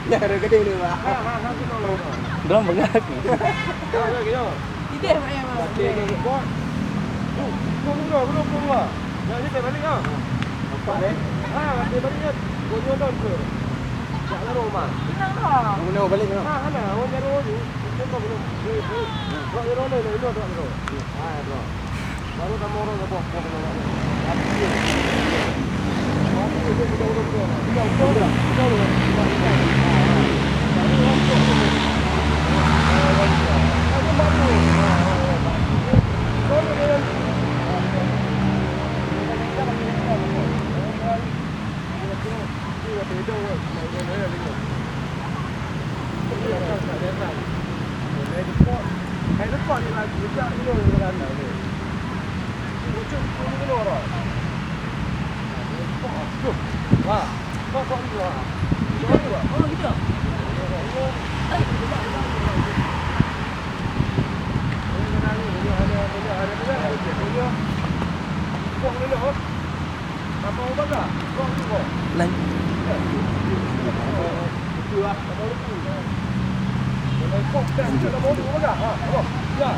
Ya, ada gede ni pak. Dorang bengak. Tidak banyak bang. Senang dah. Guna balik ke? Baru kamu orang apa? Oh gitu. Lain. Ya.